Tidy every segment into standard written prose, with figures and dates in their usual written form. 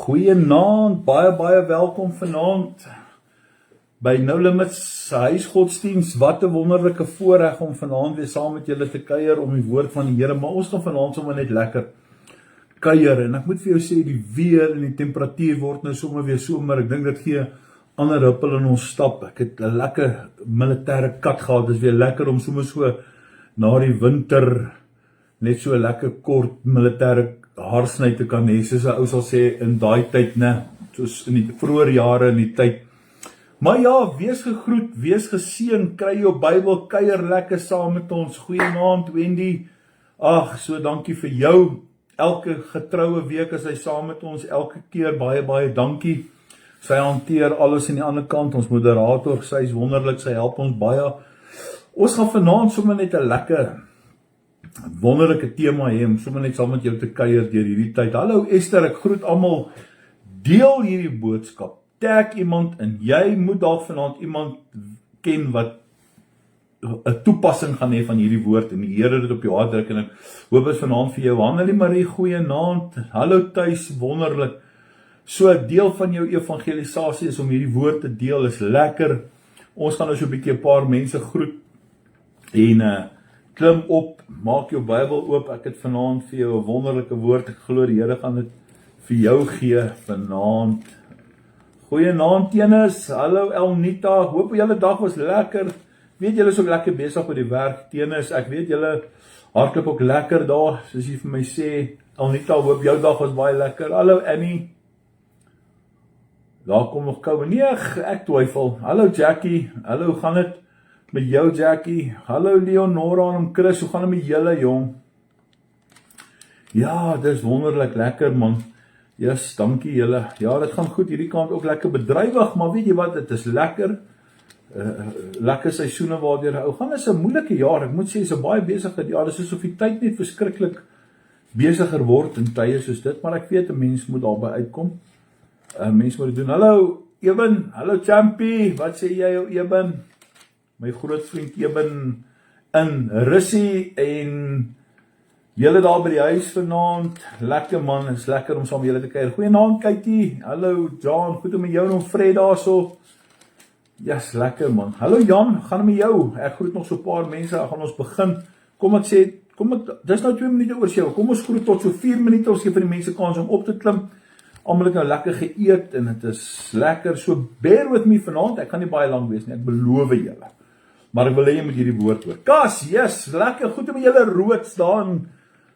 Goeienaand, baie welkom vanaand by No Limits huisgodsdienst. Wat 'n wonderlike voorreg om vanaand weer saam met julle te kuier om die woord van die Here, maar ons gaan vanaand sommer net lekker kuier. En ek moet vir jou sê, die weer en die temperatuur word nou sommer weer somer. Ek dink dit gee ander huppel in ons stap. Ek het 'n lekker militêre kat gehad. Dit is weer lekker om sommer so na die winter net so 'n lekker kort militêre haarsny te kan hê, soos 'n ou sal sê in daai tyd, né, soos in die vroeë jare in die tyd. Maar ja, wees gegroet, wees geseën, kry jou Bybel, kuier lekker saam met ons. Goeienaand Wendy. Ag, so dankie vir jou. Elke getroue week is hy saam met ons, elke keer baie dankie. Sy hanteer alles aan die ander kant, ons moderator, sy is wonderlik, sy help ons baie. Ons gaan vanaand sommer net 'n lekker wonderlike tema hê om sommer net saam met jou te kuier deur hierdie tyd. Hallo Esther, ek groet almal. Deel hierdie boodskap. Tag iemand en jy moet dalk vanaand iemand ken wat 'n toepassing gaan hê van hierdie woord en die Here dit op jou hart druk en ek hoop dit vanaand vir jou. Hannelie Marie, goeienaand. Hallo tuis, wonderlik. So 'n deel van jou evangelisasie is om hierdie woord te deel, is lekker. Ons gaan nou so 'n bietjie 'n paar mense groet en klim op, maak jou Bybel oop. Ek het vanaand vir jou 'n wonderlike woord. Ek glo die Here gaan dit vir jou gee vanaand. Goeienaand Tenis, hallo Elnita, hoop julle dag was lekker. Weet julle is ook lekker besig met die werk. Tenis, ek weet julle hardloop ook lekker daar, soos jy vir my sê. Elnita, hoop jou dag was baie lekker. Hallo Annie. Daar kom nog koue. Nee, ek twyfel. Hallo Jackie, hallo, hoe gaan dit met jou Jackie? Hallo Leonora en Chris, hoe gaan dit met julle jong? Ja, dis wonderlik lekker man. Yes, dankie julle. Ja, dit gaan goed, hierdie kant ook lekker bedrywig, maar weet jy wat, dit is lekker. Lekker seisoene waardeur hou. Gaan is 'n moeilike jaar, ek moet sê, is 'n baie besige jaar. Dis asof die tyd net verskriklik besiger word in tye soos dit, maar ek weet 'n mens moet daarby uitkom. Mens moet dit doen. Hallo Eben, hallo Champie, wat sê jy ou Eben? My groot vriend Eben in Russie en julle daar by die huis vanaand. Lekker man, is lekker om saam met julle te kuier. Goeienaand Katie, hallo John, goed om met jou en Fred daarso. Yes, lekker man. Hallo Jan, gaan met jou? Ek groet nog so 'n paar mense, gaan ons begin. Kom ek sê, dis nou 2 minute oor 7. Kom ons groet tot so 4 minute, ons gee vir die mense kans om op te klim. Almal het nou lekker geëet en dit is lekker. So bear with me vanaand. Ek gaan nie baie lank wees nie, ek beloof julle. Maar ek wil hê jy moet hierdie woord hoor. Kas, yes, lekker, goed om julle rood staan.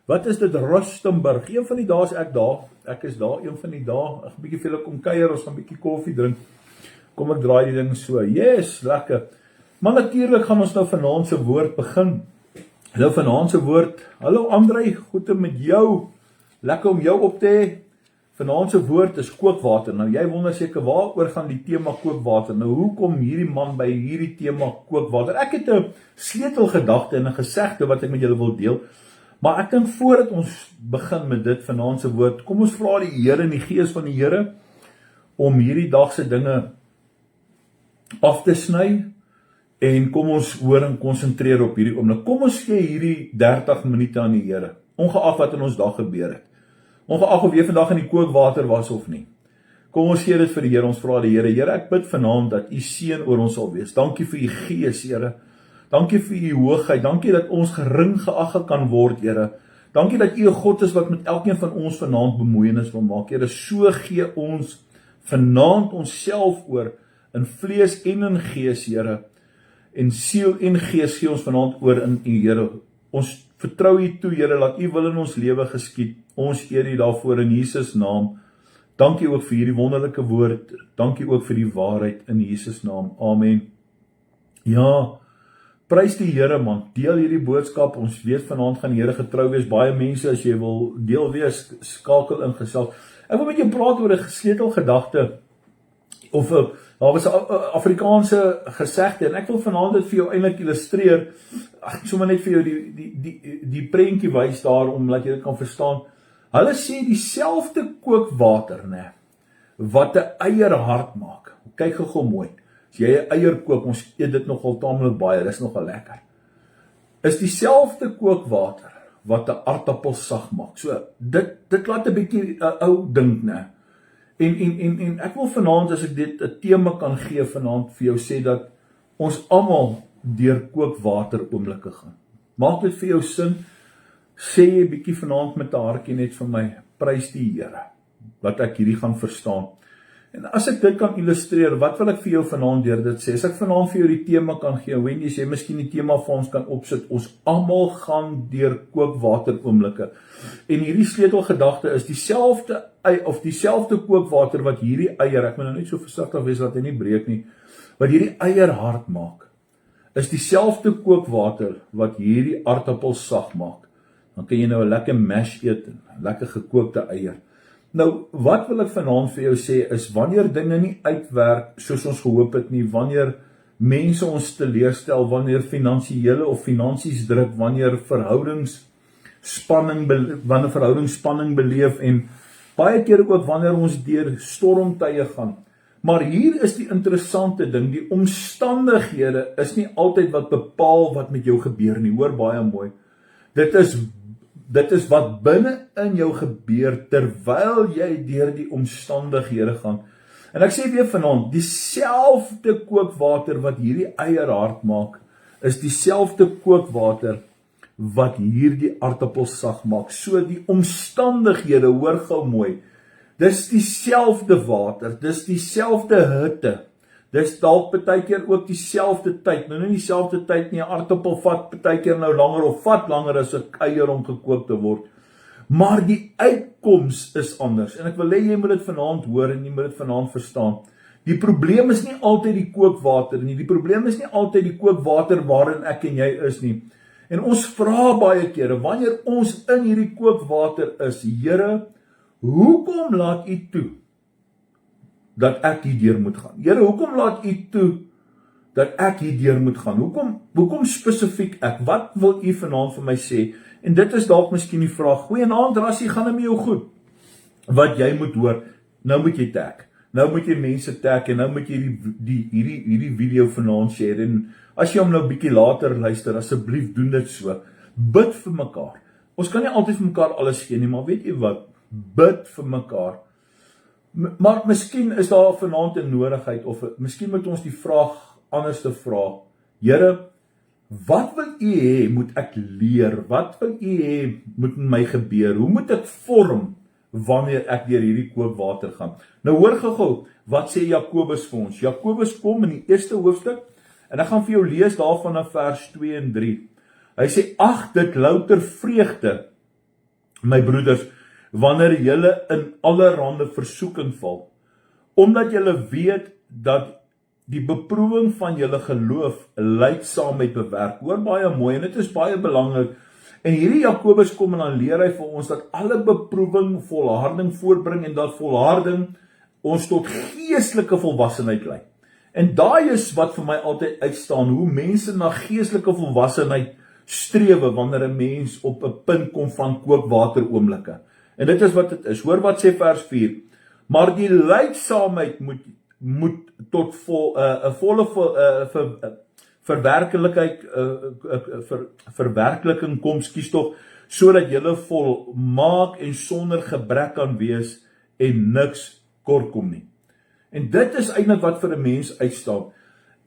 Wat is dit, Rustenburg? Een van die dae is ek daar. Ek is daar een van die dae. Ek 'n bietjie vir julle kom kuier, ons gaan 'n bietjie koffie drink. Kom ek draai die ding so. Yes, lekker. Maar natuurlik gaan ons nou vanaand se woord begin. Nou vanaand se woord. Hallo Andrei, goed om met jou. Lekker om jou op te hê. Vanaand se woord is kookwater. Nou jy wonder seker waaroor gaan die tema kookwater. Nou hoe kom hierdie man by hierdie tema kookwater? Ek het 'n sleutelgedagte en 'n gesegde wat ek met julle wil deel. Maar ek dink voordat ons begin met dit vanaand se woord, kom ons vra die Here in die gees van die Here om hierdie dag se dinge af te sny en kom ons hoor en konsentreer op hierdie oomblik. Kom ons gee hierdie 30 minute aan die Here, ongeag wat in ons dag gebeur het. Ongeag of jy vandag in die kookwater was of nie. Kom ons gee dit vir die Here, ons vra die Here. Here, ek bid vanaand dat u seën oor ons sal wees. Dankie vir u gees, Here. Dankie vir u hoogheid. Dankie dat ons gering geag kan word, Here. Dankie dat u 'n God is wat met elkeen van ons vanaand bemoeienis wil maak. Here, so gee ons vanaand onsself oor in vlees en in gees, Here. En siel en gees gee ons vanaand oor in u, Here. Ons vertrou u toe, Here, laat u wil in ons lewe geskied. Ons eer u daarvoor in Jesus naam. Dankie ook vir hierdie wonderlike woord. Dankie ook vir die waarheid in Jesus naam. Amen. Ja, prys die Here man. Deel hierdie boodskap. Ons weet vanaand gaan die Here getrou wees. Baie mense, as jy wil deel wees, skakel in gesels. Ek wil met jou praat oor 'n sleutelgedagte of daar was 'n Afrikaanse gesegde en ek wil vanaand dit vir jou eintlik illustreer. Ek sommer net vir jou die prentjie wys daar om laat jy dit kan verstaan. Hulle sê dieselfde kookwater, né, wat 'n eier hard maak. Kyk gou mooi. As jy 'n eier kook, ons eet dit nogal taamlik baie, dis nogal lekker. Is dieselfde kookwater wat 'n aardappel sag maak. So dit laat 'n bietjie ou dink, né. En ek wil vanaand, as ek dit 'n tema kan gee vanaand vir jou sê, dat ons almal deur kookwater oomblikke gaan. Maak dit vir jou sin? Sê jy bietjie vanaand met 'n hartjie net vir my, prys die Here, dat ek hierdie gaan verstaan. En as ek dit kan illustreer, wat wil ek vir jou vanaand deur dit sê? As ek vanaand vir jou die tema kan gee, Wendy, as jy miskien die tema vir ons kan opsit, ons almal gaan deur kookwater oomblikke. En hierdie sleutelgedagte is dieselfde kookwater wat hierdie eier, ek moet nou net so versigtig wees dat hy nie breek nie, wat hierdie eier hard maak, is dieselfde kookwater wat hierdie aardappel sag maak. Dan kan jy nou 'n lekker mash eet, 'n lekker gekookte eier. Nou, wat wil ek vanaand vir jou sê is, wanneer dinge nie uitwerk soos ons gehoop het nie, wanneer mense ons teleurstel, wanneer finansiële of finansies druk, wanneer verhoudingsspanning beleef en baie keer ook wanneer ons deur stormtye gaan. Maar hier is die interessante ding, die omstandighede is nie altyd wat bepaal wat met jou gebeur nie, hoor baie mooi. Dit is wat binne in jou gebeur terwyl jy deur die omstandighede gaan. En ek sê weer vanaand, dieselfde kookwater wat hierdie eier hard maak, is dieselfde kookwater wat hierdie aardappel sag maak. So die omstandighede, hoor gou mooi, dis dieselfde water, dis dieselfde hitte, dis dalk baie keer ook dieselfde tyd, nou nie dieselfde tyd nie, 'n aardappel vat baie keer nou langer of vat langer as 'n eier om gekook te word. Maar die uitkoms is anders. En ek wil hê jy moet dit vanaand hoor en jy moet dit vanaand verstaan. Die probleem is nie altyd die kookwater nie. Die probleem is nie altyd die kookwater waarin ek en jy is nie. En ons vra baie kere, wanneer ons in hierdie kookwater is, Here, hoekom laat U toe dat ek hierdeur moet gaan? Here, hoekom laat U toe dat ek hierdeur moet gaan? Hoekom spesifiek ek? Wat wil U vanaand vir my sê? En dit is dalk miskien die vraag. Goeienaand, Rassie, gaan dit met jou goed? Wat jy moet hoor, nou moet jy tag. Nou moet jy mense tag en nou moet jy hierdie video vanaand share. En as jy hom nou bietjie later luister, asseblief doen dit so. Bid vir mekaar. Ons kan nie altyd vir mekaar alles gee nie, maar weet jy wat? Bid vir mekaar. Maar miskien is daar vanaand 'n nodigheid, of miskien moet ons die vraag anders te vra. Here, wat wil U hê moet ek leer? Wat wil U hê moet in my gebeur? Hoe moet ek vorm wanneer ek deur hierdie kookwater gaan? Nou hoor gou, wat sê Jakobus vir ons? Jakobus kom in die eerste hoofstuk, en ek gaan vir jou lees daarvan in vers 2 en 3. Hy sê, ag, dit louter vreugde, my broeders, wanneer julle in allerhande versoeking val, omdat julle weet dat die beproewing van julle geloof lydsaamheid bewerk. Hoor baie mooi, en dit is baie belangrik. En hierdie Jakobus kom en dan leer hy vir ons dat alle beproewing volharding voortbring, en dat volharding ons tot geestelike volwassenheid lei. En daai is wat vir my altyd uitstaan, hoe mense na geestelike volwassenheid strewe wanneer 'n mens op 'n punt kom van kookwater oomblikke. En dit is wat dit is. Hoor wat sê vers 4. Maar die lydsaamheid moet tot volle verwerkeliking kom, skies tog, sodat julle volmaak en sonder gebrek kan wees en niks kort kom nie. En dit is eintlik wat vir 'n mens uitstaan.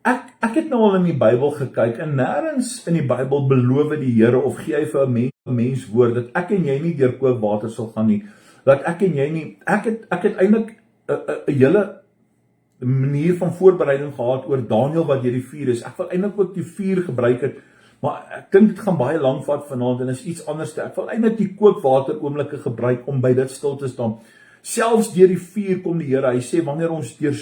Ek het nou al in die Bybel gekyk, en nêrens in die Bybel beloof die Here of gee hy vir 'n mens woord dat ek en jy nie deur kookwater sal gaan nie. Dat ek en jy nie, ek het eintlik 'n hele manier van voorbereiding gehad oor Daniël wat deur die vuur is. Ek wil eintlik ook die vuur gebruik het, maar ek dink dit gaan baie lank vat vanaand en is iets anders. Ek wil eintlik die kookwater oomblikke gebruik om by dit stil te staan. Selfs deur die vuur kom die Here. Hy sê wanneer ons deur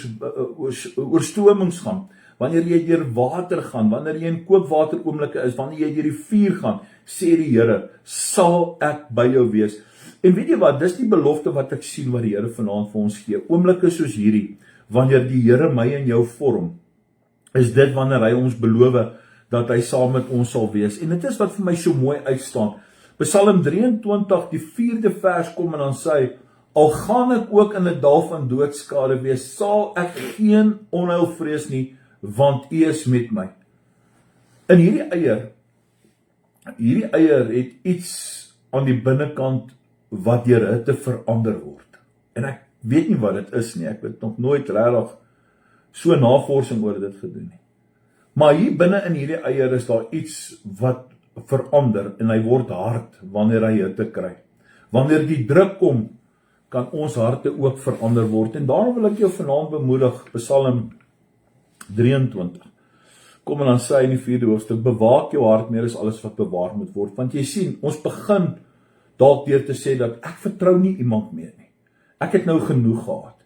oorstromings gaan, wanneer jy deur water gaan, wanneer jy in kookwater oomblikke is, wanneer jy deur die vuur gaan, sê die Here, sal ek by jou wees. En weet jy wat, dis die belofte wat ek sien wat die Here vanaand vir ons gee. Oomblikke soos hierdie, wanneer die Here my en jou vorm, is dit wanneer hy ons beloof dat hy saam met ons sal wees. En dit is wat vir my so mooi uitstaan. Psalm 23, die 4de vers kom en dan sê hy, al gaan ek ook in 'n dal van doodskade wees, sal ek geen onheil vrees nie, want U is met my. In hierdie eier het iets aan die binnekant wat deur hitte verander word. En ek weet nie wat dit is nie, ek het nog nooit regtig so navorsing oor dit gedoen nie. Maar hier binne in hierdie eier is daar iets wat verander en hy word hard wanneer hy hitte kry. Wanneer die druk kom, kan ons harte ook verander word. En daarom wil ek jou vanaand bemoedig, Psalm 23. Kom en dan sê hy in die 4de hoofstuk, bewaak jou hart meer as alles wat bewaar moet word. Want jy sien, ons begin dalk deur te sê dat ek vertrou nie iemand meer nie. Ek het nou genoeg gehad.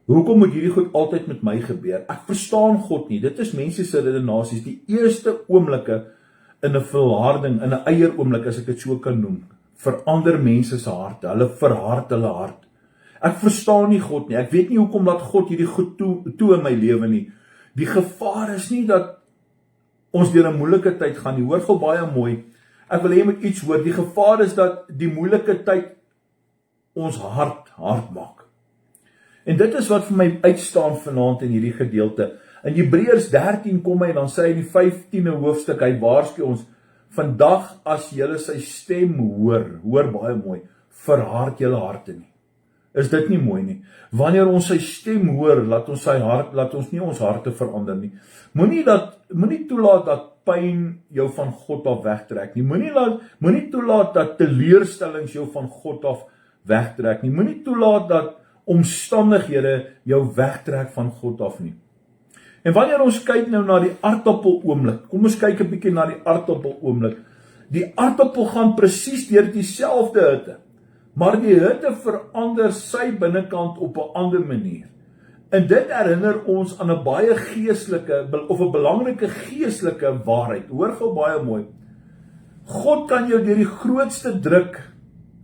Hoekom moet hierdie goed altyd met my gebeur? Ek verstaan God nie. Dit is mense se redenasies. Die eerste oomblikke in 'n volharding, in 'n eier oomblik, as ek dit so kan noem, verander mense se harte. Hulle verhard hulle hart. Ek verstaan nie God nie. Ek weet nie hoekom laat God hierdie goed toe in my lewe nie. Die gevaar is nie dat ons deur 'n moeilike tyd gaan nie. Hoor gou baie mooi. Ek wil hê jy moet iets hoor. Die gevaar is dat die moeilike tyd ons hart hard maak. En dit is wat vir my uitstaan vanaand in hierdie gedeelte. In Hebreërs 13 kom hy en dan sê hy in die 15de hoofstuk, hy waarsku ons, vandag as julle sy stem hoor baie mooi, verhard julle harte nie. Is dit nie mooi nie? Wanneer ons sy stem hoor, laat ons nie ons harte verander nie. Moenie toelaat dat pyn jou van God af wegtrek nie. Moenie toelaat dat teleurstellings jou van God af wegtrek nie. Moenie toelaat dat omstandighede jou wegtrek van God af nie. En wanneer ons kyk nou na die aardappel oomblik, kom ons kyk 'n bietjie na die aardappel oomblik. Die aardappel gaan presies deur dieselfde hitte, maar die hitte verander sy binnekant op 'n ander manier. En dit herinner ons aan 'n baie geestelike of 'n belangrike geestelike waarheid. Hoor gou baie mooi. God kan jou deur die grootste druk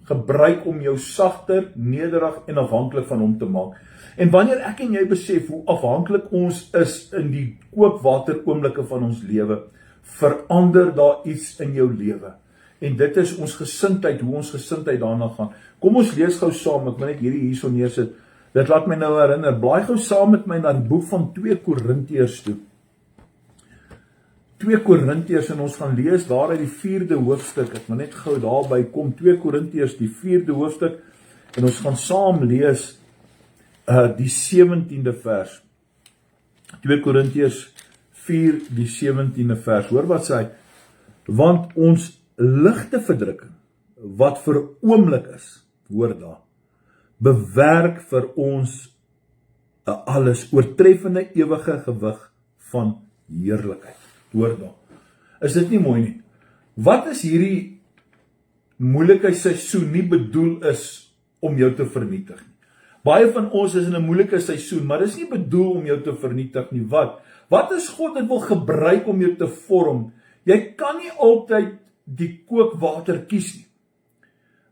gebruik om jou sagter, nederig en afhanklik van hom te maak. En wanneer ek en jy besef hoe afhanklik ons is in die kookwater oomblikke van ons lewe, verander daar iets in jou lewe. En dit is ons gesindheid, hoe ons gesindheid daarna gaan. Kom ons lees gou saam, ek wil net hierdie hierso neersit. Dit laat my nou herinner, blaai gou saam met my na die boek van 2 Korintiërs toe. 2 Korintiërs en ons gaan lees daar uit die 4de hoofstuk. Ek wil net gou daarby kom, 2 Korintiërs die 4de hoofstuk en ons gaan saam lees die 17de vers. 2 Korintiërs 4 die 17de vers. Hoor wat sê hy? Want ons ligte verdrukking wat vir 'n oomblik is, hoor daar, bewerk vir ons 'n alles oortreffende ewige gewig van heerlikheid. Hoor daar. Is dit nie mooi nie? Wat is hierdie moeilike seisoen nie bedoel is om jou te vernietig nie? Baie van ons is in 'n moeilike seisoen, maar dis nie bedoel om jou te vernietig nie. Wat is God dit wil gebruik om jou te vorm? Jy kan nie altyd die kookwater kies nie.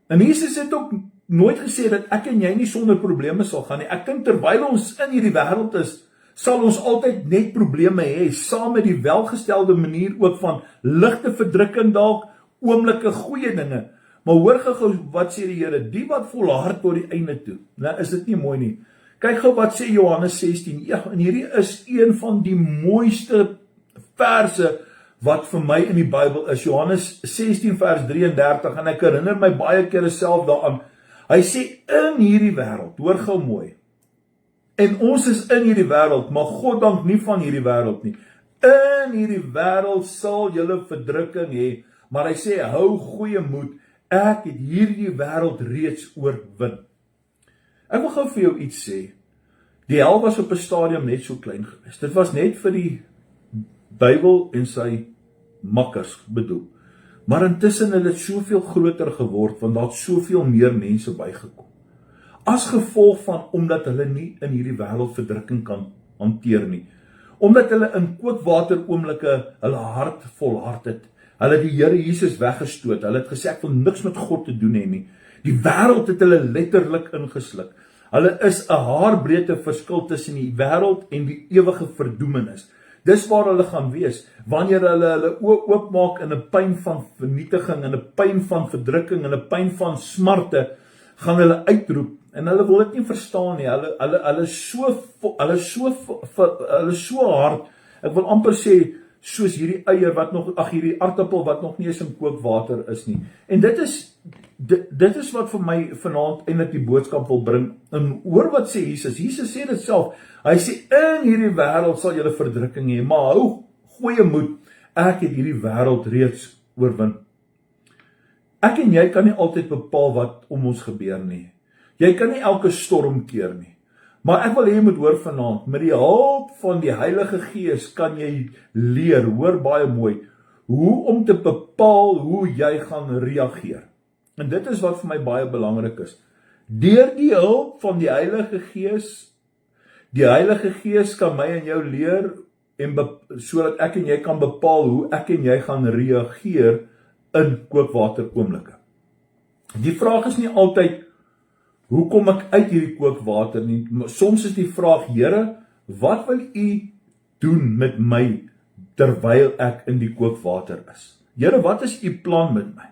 En Jesus het ook nooit gesê dat ek en jy nie sonder probleme sal gaan nie. Ek dink terwyl ons in hierdie wêreld is, sal ons altyd net probleme hê, saam met die welgestelde manier ook van ligte verdrukking dalk, oomblikke goeie dinge. Maar hoor gou wat sê die Here, die wat volhard tot die einde toe. Nou is dit nie mooi nie. Kyk gou wat sê Johannes 16. Ja, en hierdie is een van die mooiste verse wat vir my in die Bybel is. Johannes 16 vers 33 en ek herinner my baie kere self daaraan. Hy sê in hierdie wêreld, hoor gou mooi. En ons is in hierdie wêreld, maar God dank nie van hierdie wêreld nie. In hierdie wêreld sal julle verdrukking hê, maar hy sê hou goeie moed. Ek het hierdie wêreld reeds oorwin. Ek wil gou vir jou iets sê. Die hel was op 'n stadium net so klein geweest. Dit was net vir die Bybel en sy makkers bedoel. Maar intussen het dit soveel groter geword, want daar het soveel meer mense bygekom. As gevolg van, omdat hulle nie in hierdie wêreld verdrukking kan hanteer nie. Omdat hulle in kookwater oomblikke hulle hart volhard het. Hulle het die Here Jesus weggestoot. Hulle het gesê ek wil niks met God te doen hê nie. Die wêreld het hulle letterlik ingesluk. Hulle is 'n haarbreedte verskil tussen die wêreld en die ewige verdoemenis. Dis waar hulle gaan wees, wanneer hulle oopmaak in 'n pyn van vernietiging, in 'n pyn van verdrukking, in 'n pyn van smarte, gaan hulle uitroep, en hulle wil dit nie verstaan nie, hulle is so hard, ek wil amper sê, soos hierdie eier wat nog, hierdie aardappel wat nog nie eens in kookwater is nie. En dit is wat vir my vanaand eintlik die boodskap wil bring. En hoor wat sê Jesus. Jesus sê dit self. Hy sê, in hierdie wêreld sal julle verdrukking hê, maar hou goeie moed, ek het hierdie wêreld reeds oorwin. Ek en jy kan nie altyd bepaal wat om ons gebeur nie. Jy kan nie elke storm keer nie. Maar ek wil hê jy moet hoor vanaand, met die hulp van die Heilige Gees kan jy leer, hoor baie mooi, hoe om te bepaal hoe jy gaan reageer. En dit is wat vir my baie belangrik is. Deur die hulp van die Heilige Gees kan my en jou leer, sodat ek en jy kan bepaal hoe ek en jy gaan reageer in kookwater oomblikke. Die vraag is nie altyd, hoe kom ek uit hierdie kookwater nie? Soms is die vraag, Here, wat wil U doen met my terwyl ek in die kookwater is? Here, wat is U plan met my?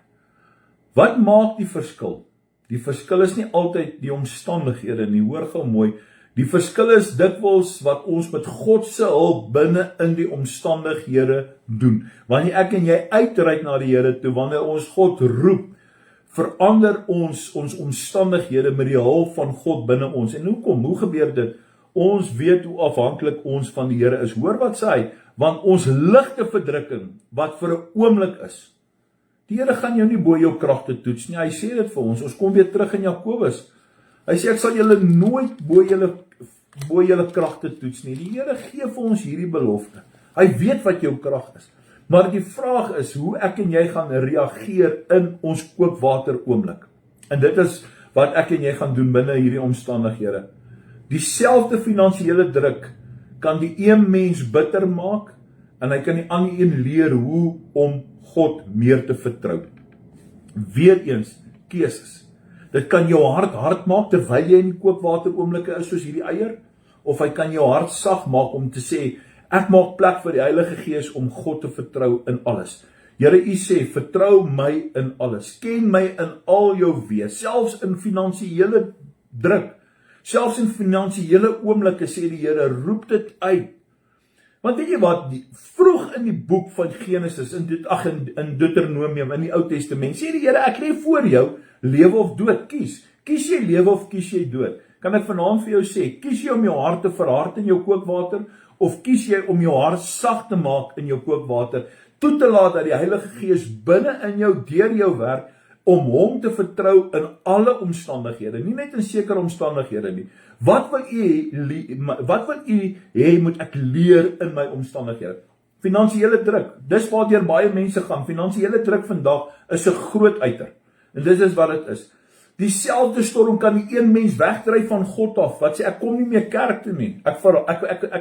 Wat maak die verskil? Die verskil is nie altyd die omstandighede nie, hoor gou mooi. Die verskil is dikwels wat ons met God se hulp binne in die omstandighede doen. Wanneer ek en jy uitreik na die Here toe, wanneer ons God roep, verander ons omstandighede met die hulp van God binne ons. En hoekom? Hoe gebeur dit? Ons weet hoe afhanklik ons van die Here is. Hoor wat sê hy? Want ons ligte verdrukking, wat vir 'n oomblik is. Die Here gaan jou nie bo jou kragte toets nie. Hy sê dit vir ons. Ons kom weer terug in Jakobus. Hy sê, ek sal julle nooit bo julle kragte toets nie. Die Here gee vir ons hierdie belofte. Hy weet wat jou krag is. Maar die vraag is, hoe ek en jy gaan reageer in ons kookwater oomblik. En dit is wat ek en jy gaan doen binne hierdie omstandighede. Dieselfde finansiële druk kan die een mens bitter maak, en hy kan die ander een leer hoe om God meer te vertrou. Weereens, keuses. Dit kan jou hart hard maak terwyl jy in die kookwater oomblikke is soos hierdie eier, of hy kan jou hart sag maak om te sê, ek maak plek vir die Heilige Gees om God te vertrou in alles. Here, U sê, vertrou my in alles. Ken my in al jou wees, selfs in finansiële druk, selfs in finansiële oomblikke sê die Here, roep dit uit. Want weet jy wat, vroeg in die boek van Genesis, in Deuteronomium, in die Ou Testament, sê die Here, ek lê voor jou, lewe of dood, kies. Kies jy lewe of kies jy dood? Kan ek vanaand vir jou sê, kies jy om jou hart te verhard in jou kookwater, of kies jy om jou hart sag te maak in jou kookwater, toe te laat dat die Heilige Gees binne in jou, deur jou werk, om hom te vertrou in alle omstandighede, nie net in sekere omstandighede nie. Wat wil U hê moet ek leer in my omstandighede? Finansiële druk, dis waardeur baie mense gaan. Finansiële druk vandag is 'n groot uiter. En dis is wat dit is. Dieselfde storm kan die een mens wegdryf van God af, wat sê, ek kom nie meer kerk toe nie, ek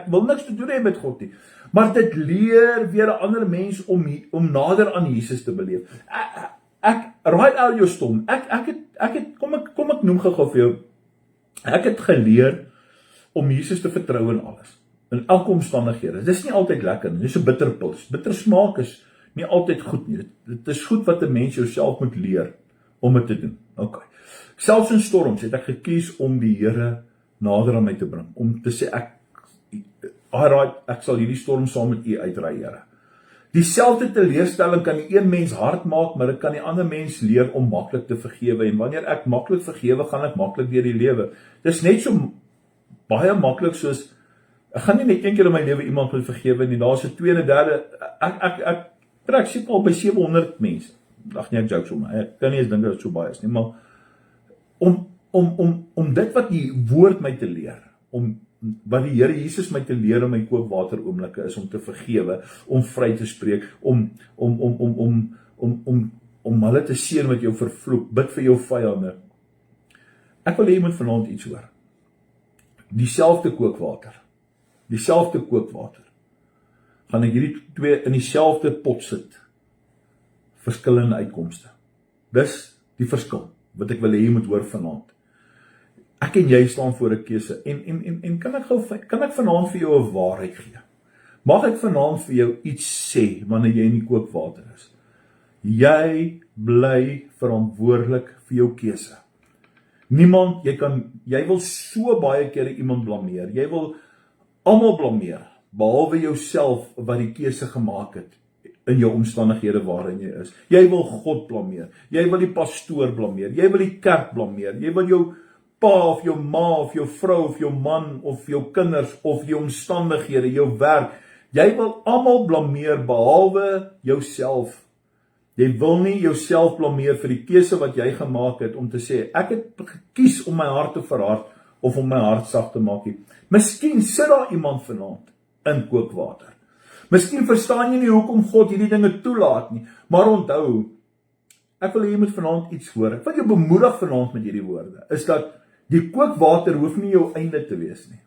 wil niks te doen hê met God nie, maar dit leer weer 'n ander mens om nader aan Jesus te beleef. Right out your storm, kom ek noem gou vir jou, ek het geleer om Jesus te vertrou in alles, in elke omstandighede. Dit is nie altyd lekker nie, dit is 'n bitterpils, bitter smaak is nie altyd goed nie, dit is goed wat 'n mens jouself moet leer om dit te doen. Okay. Selfs in storms het ek gekies om die Here nader aan my te bring, om te sê, ek sal hierdie storm saam met U uitry, Here. Dieselfde teleurstelling kan die een mens hard maak, maar dit kan die ander mens leer om maklik te vergewe, en wanneer ek maklik vergewe, gaan ek maklik deur die lewe. Dit is net so baie maklik soos, ek gaan nie net een keer in my lewe iemand moet vergewe nie, daar is 'n tweede, derde, ek trek seker al by 700 mense, ag nee, ek joke sommer, ek kan nie eens dink dat dit so baie is nie, maar om dit wat die woord my te leer, wat die Here Jesus my te leer in my kookwater oomblikke is om te vergewe, om vry te spreek, om hulle te seën wat jou vervloek, bid vir jou vyande. Ek wil hê jy moet vanaand iets hoor. Dieselfde kookwater, gaan ek hierdie twee in dieselfde pot sit, verskillende uitkomste. Dis die verskil wat ek wil hê jy moet hoor vanaand. Ek en jy staan voor 'n keuse, en kan ek vanaand vir jou 'n waarheid gee? Mag ek vanaand vir jou iets sê, wanneer jy in die kookwater is? Jy bly verantwoordelik vir jou keuse. Niemand, jy wil so baie kere iemand blameer, jy wil almal blameer, behalwe jouself wat die keuse gemaak het in jou omstandighede waarin jy is. Jy wil God blameer, jy wil die pastoor blameer, jy wil die kerk blameer, jy wil jou pa of jou ma of jou vrou of jou man of jou kinders of die omstandighede, jou werk. Jy wil almal blameer behalwe jouself. Jy wil nie jouself blameer vir die keuse wat jy gemaak het om te sê, ek het gekies om my hart te verhard of om my hart sag te maak. Miskien sit daar iemand vanaand in kookwater. Miskien verstaan jy nie hoekom God hierdie dinge toelaat nie, maar onthou, ek wil hê jy moet vanaand iets hoor. Ek wil jou bemoedig vanaand met hierdie woorde, is dat die kookwater hoef nie jou einde te wees nie.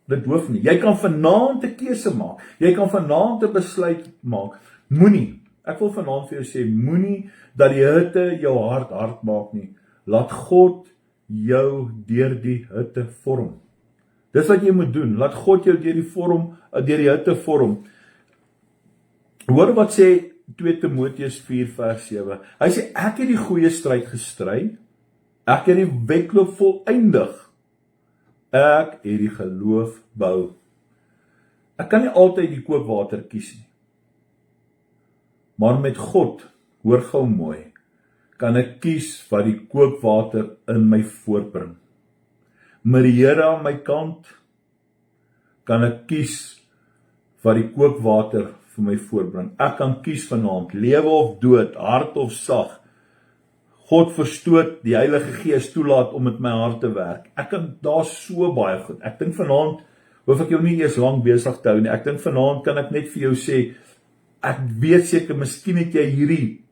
Dit hoef nie. Jy kan vanaand 'n keuse maak. Jy kan vanaand 'n besluit maak. Moenie, ek wil vanaand vir jou sê, moenie dat die hitte jou hart hard maak nie. Laat God jou deur die hitte vorm. Dis wat jy moet doen. Laat God jou deur die hitte vorm. Hoor wat sê 2 Timoteus 4 vers 7. Hy sê, ek het die goeie stryd gestry, ek het die wedloop volëindig, ek het die geloof behou. Ek kan nie altyd die kookwater kies nie. Maar met God, hoor gou mooi, kan ek kies wat die kookwater in my voortbring. Met die Here aan my kant, kan ek kies wat die kookwater vir my voortbring. Ek kan kies vanaand, lewe of dood, hard of sag. God verstoot, die Heilige Gees toelaat om met my hart te werk. Ek kan daar so baie goed. Ek dink vanaand, hoef ek jou nie eers lang besig te hou nie. Ek dink vanaand kan ek net vir jou sê, ek weet seker, miskien het jy hierdie,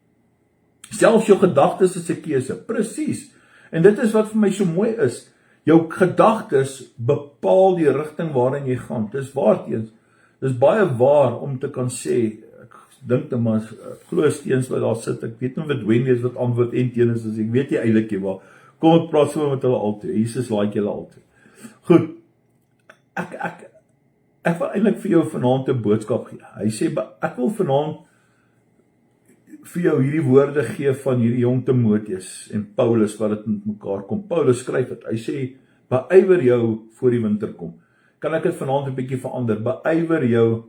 selfs jou gedagtes is 'n keuse, presies. En dit is wat vir my so mooi is. Jou gedagtes bepaal die rigting waarin jy gaan. Dis waarteens. Dis baie waar om te kan sê, ek dink net maar, glo steens wat daar sit, ek weet nie wat Wendy is wat antwoord en teen is, ek weet nie eintlik nie, maar kom ek praat so met hulle altyd. Jesus like julle altyd. Goed. Ek wil eintlik vir jou vanaand 'n boodskap gee. Hy sê, ek wil vanaand vir jou hierdie woorde gee van hierdie jong Timoteus en Paulus wat dit met mekaar kom. Paulus skryf dit. Hy sê, beywer jou voor die winter kom. Kan ek dit vanaand 'n bietjie verander? Beywer jou,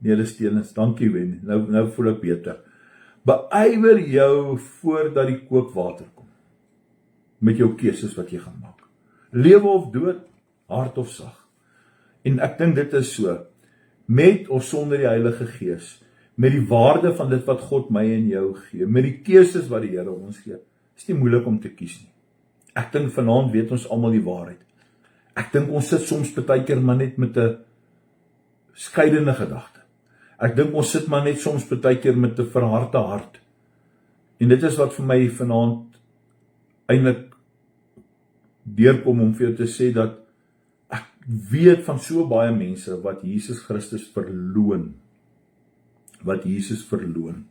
nee, dis teens, dankie Wendy, nou voel ek beter. Beywer jou voordat die kookwater kom. Met jou keuses wat jy gaan maak. Lewe of dood, hard of sag. En ek dink dit is so, met of sonder die Heilige Gees, met die waarde van dit wat God my en jou gee, met die keuses wat die Here ons gee, is nie moeilik om te kies nie. Ek dink vanaand weet ons almal die waarheid. Ek dink ons sit soms baie keer maar net met 'n skeidende gedagte. Ek dink ons sit maar net soms baie keer met 'n verharde hart. En dit is wat vir my vanaand eintlik deurkom om vir jou te sê dat ek weet van so baie mense wat Jesus Christus verloon. Wat Jesus verloon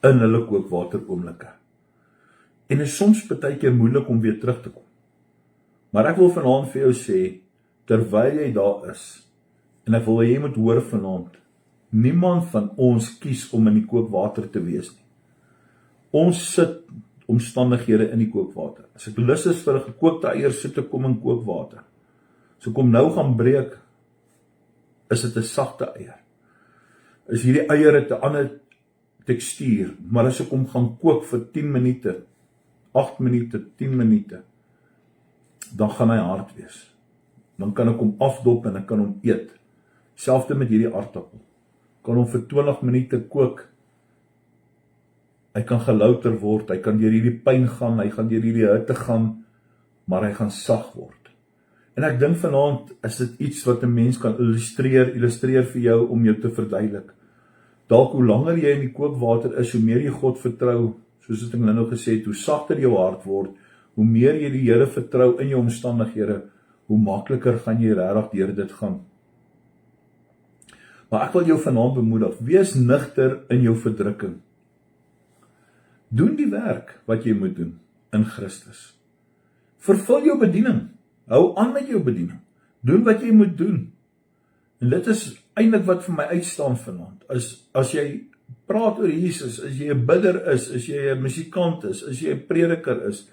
in hulle kookwater oomblikke. En is soms baie keer moeilik om weer terug te kom. Maar ek wil vanaand vir jou sê, terwyl jy daar is, en ek wil hê jy moet hoor vanaand, niemand van ons kies om in die kookwater te wees nie. Ons sit omstandighede in die kookwater. As ek lus is vir 'n gekookte eier, sit ek kom in kookwater. So kom nou gaan breek, is dit 'n sagte eier. Is hierdie eier het 'n ander tekstuur, maar as ek hom gaan kook vir 10 minute, 8 minute, 10 minute, dan gaan hy hard wees. Dan kan ek hom afdop en ek kan hom eet. Selfde met hierdie aardappel. Kan hom vir 20 minute kook. Hy kan gelouter word, hy kan deur hierdie pyn gaan, hy gaan deur hierdie hitte gaan, maar hy gaan sag word. En ek dink vanaand is dit iets wat 'n mens kan illustreer vir jou om jou te verduidelik. Dalk hoe langer jy in die kookwater is, hoe meer jy God vertrou, soos ek nou gesê het, hoe sagter jou hart word, hoe meer jy die Here vertrou in jou omstandighede, hoe makliker gaan jy regtig deur dit gaan. Maar ek wil jou vanaand bemoedig, wees nugter in jou verdrukking. Doen die werk wat jy moet doen in Christus. Vervul jou bediening. Hou aan met jou bediening. Doen wat jy moet doen. En dit is eintlik wat vir my uitstaan vanaand. As jy praat oor Jesus, as jy 'n bidder is, as jy 'n musikant is, as jy 'n prediker is,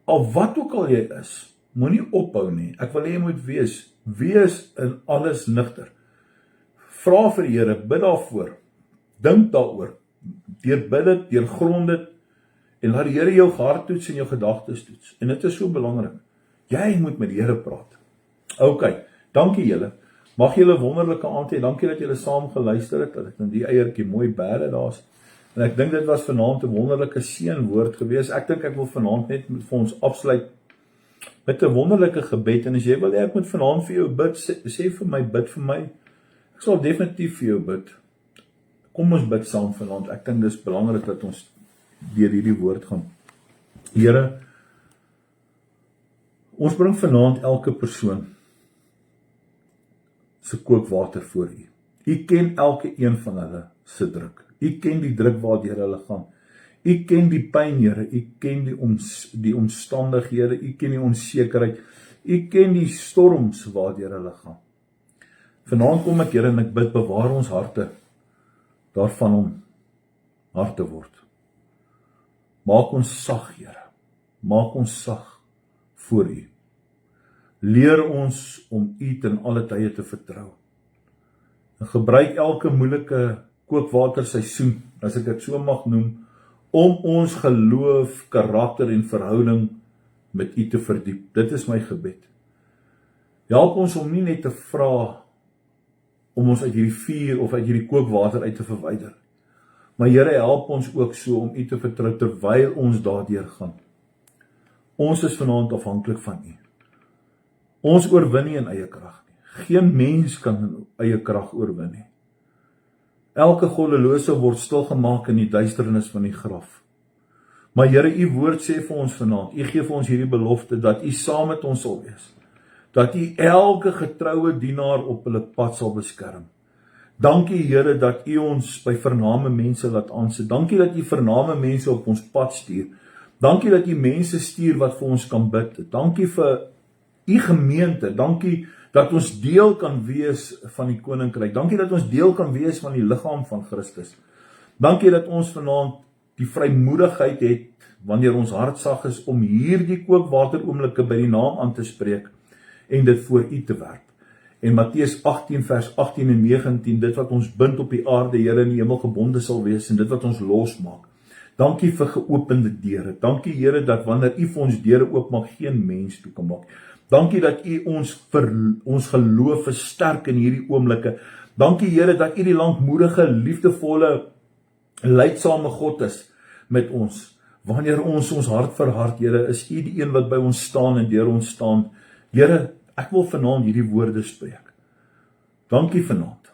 al wat ook al jy is, moenie ophou nie. Ek wil hê jy moet wees in alles nugter. Vra vir die Here, bid daarvoor, dink daaroor, deurbid dit, deurgrond dit, en laat die Here jou hart toets en jou gedagtes toets. En dit is so belangrik. Jy moet met die Here praat. OK, dankie julle. Mag julle 'n wonderlike aand hê. Dankie dat julle saam geluister het, dat ek nou die eiertjie mooi bære daar's. En ek dink dit was vanaand 'n wonderlike seënwoord gewees. Ek dink ek wil vanaand net vir ons afsluit met 'n wonderlike gebed. En as jy wil hê ek moet vanaand vir jou bid, sê vir my, bid vir my. Ek sal definitief vir jou bid. Kom ons bid saam vanaand. Ek dink dis belangrik dat ons deur hierdie woord gaan. Here, ons bring vanaand elke persoon se kookwater voor U. U ken elke een van hulle se druk. U ken die druk waardeur hulle gaan. U ken die pyn, Here. U ken die omstandighede. U ken die onsekerheid. U ken die storms waardeur hulle gaan. Vanaand kom ek, Here, en ek bid, bewaar ons harte daarvan om hard te word. Maak ons sag, Here. Maak ons sag voor U. Leer ons om U ten alle tye te vertrou. En gebruik elke moeilike kookwaterseisoen, as ek dit so mag noem, om ons geloof, karakter en verhouding met U te verdiep. Dit is my gebed. Help ons om nie net te vra om ons uit hierdie vuur of uit hierdie kookwater uit te verwyder. Maar Here, help ons ook so om U te vertrou terwyl ons daardeur gaan. Ons is vanaand afhanklik van U. Ons oorwin nie in eie krag nie. Geen mens kan in eie krag oorwin nie. Elke goddelose word stilgemaak in die duisternis van die graf. Maar Here, U woord sê vir ons vanaand, U gee vir ons hierdie belofte, dat U saam met ons sal wees. Dat U elke getroue dienaar op hulle pad sal beskerm. Dankie Here, dat U ons by vername mense laat aansit. Dankie dat U vername mense op ons pad stuur. Dankie dat U mense stuur wat vir ons kan bid. Dankie vir U gemeente. Dankie dat ons deel kan wees van die koninkryk. Dankie dat ons deel kan wees van die liggaam van Christus. Dankie dat ons vanaand die vrymoedigheid het, wanneer ons hart sag is, om hierdie kookwateroomblikke by die naam aan te spreek en dit voor U te werp. En Matteus 18 vers 18 en 19, dit wat ons bind op die aarde, Here, in die hemel gebonde sal wees, en dit wat ons losmaak. Dankie vir geopende deure. Dankie Here, dat wanneer U vir ons deure oopmaak, geen mens toe kan maak. Dankie dat U ons geloof versterk in hierdie oomblikke. Dankie Here, dat U die lankmoedige, liefdevolle, lydsame God is met ons. Wanneer ons hart verhard, Here, is U die een wat by ons staan en deur ons staan. Here, ek wil vanaand hierdie woorde spreek. Dankie vanaand.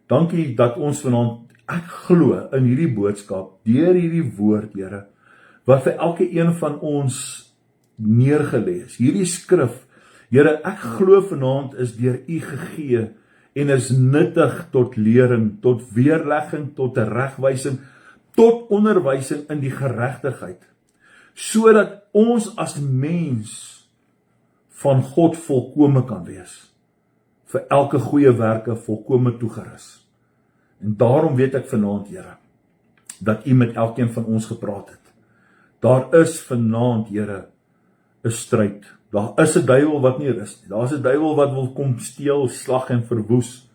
Dankie dat ons vanaand, ek glo in hierdie boodskap, deur hierdie woord, Here, wat vir elke een van ons neergelê is. Hierdie skrif, Here, ek glo vanaand is deur U gegee en is nuttig tot lering, tot weerlegging, tot regwysing, tot onderwysing in die geregtigheid, sodat ons as mens van God volkome kan wees, vir elke goeie werke volkome toegerus. En daarom weet ek vanaand, Here, dat U met elkeen van ons gepraat het. Daar is vanaand, Here, 'n stryd. Daar is 'n duiwel wat nie rus nie. Daar's 'n duiwel wat wil kom steel, slag en verwoes.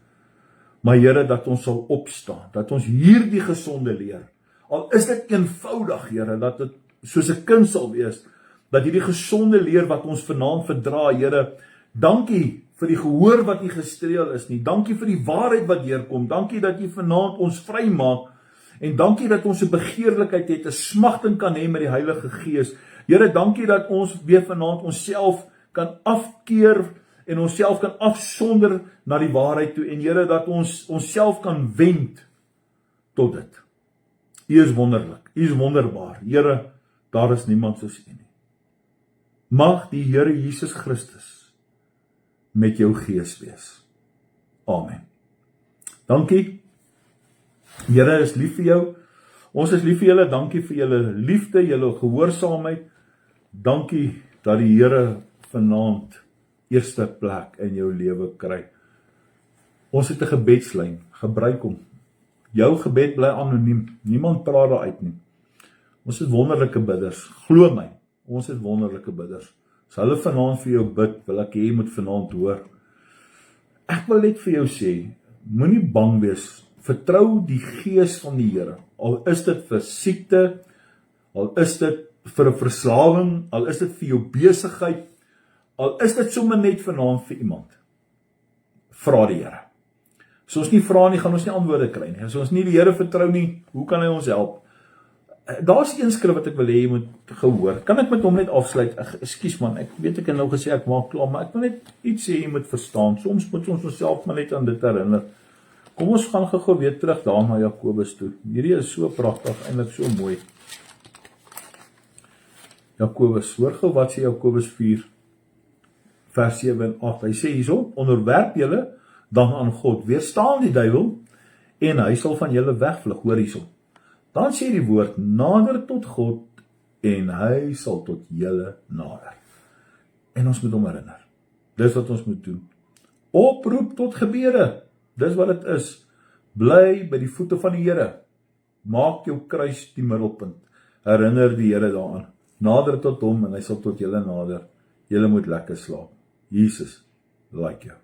Maar Here, dat ons sal opstaan, dat ons hierdie gesonde leer, al is dit eenvoudig, Here, dat dit soos 'n kind sal wees, dat hierdie gesonde leer wat ons vanaand verdra, Here, dankie vir die gehoor wat nie gestreel is nie, dankie vir die waarheid wat deurkom, dankie dat U vanaand ons vrymaak, en dankie dat ons 'n begeerlikheid het, 'n smagting kan hê met die Heilige Gees. Here, dankie dat ons weer vanaand onsself kan afkeer en onsself kan afsonder na die waarheid toe, en Here, dat ons onsself kan wend tot dit. U is wonderlik, U is wonderbaar. Here, daar is niemand soos U nie. Mag die Here Jesus Christus met jou gees wees. Amen. Dankie. Here is lief vir jou. Ons is lief vir julle. Dankie vir julle liefde, julle gehoorsaamheid. Dankie dat die Here vanaand eerste plek in jou lewe kry. Ons het 'n gebedslyn, gebruik hom. Jou gebed bly anoniem. Niemand praat daar uit nie. Ons het wonderlike bidders. Glo my, ons het wonderlike bidders. As hulle vanaand vir jou bid, wil ek hê jy moet vanaand hoor. Ek wil net vir jou sê, moenie bang wees, vertrou die gees van die Here, al is dit vir siekte, al is dit vir 'n verslawing, al is dit vir jou besigheid, al is dit sommer net vanaand vir iemand, vra die Here. As ons nie vra nie, gaan ons nie antwoorde kry nie. As ons nie die Here vertrou nie, hoe kan hy ons help? Daar's een skrif wat ek wil hê jy moet gehoor. Kan ek met hom net afsluit? Ekskuus man, ek weet ek het nou gesê ek maak klaar, maar ek wil net iets sê jy moet verstaan. Soms moet ons onsself maar net aan dit herinner. Kom ons gaan gou weer terug daar na Jakobus toe. Hierdie is so pragtig, eintlik so mooi. Jakobus, hoor gou wat sê Jakobus 4 vers 7 en 8. Hy sê hierso, onderwerp julle dan aan God, weerstaan die duiwel en hy sal van julle wegvlug, hoor hierso. Dan sê die woord, nader tot God en hy sal tot julle nader. En ons moet hom herinner. Dis wat ons moet doen. Oproep tot gebede. Dis wat dit is. Bly by die voete van die Here. Maak jou kruis die middelpunt. Herinner die Here daaraan. Nader tot hom en hy sal tot julle nader. Julle moet lekker slaap. Jesus like jou.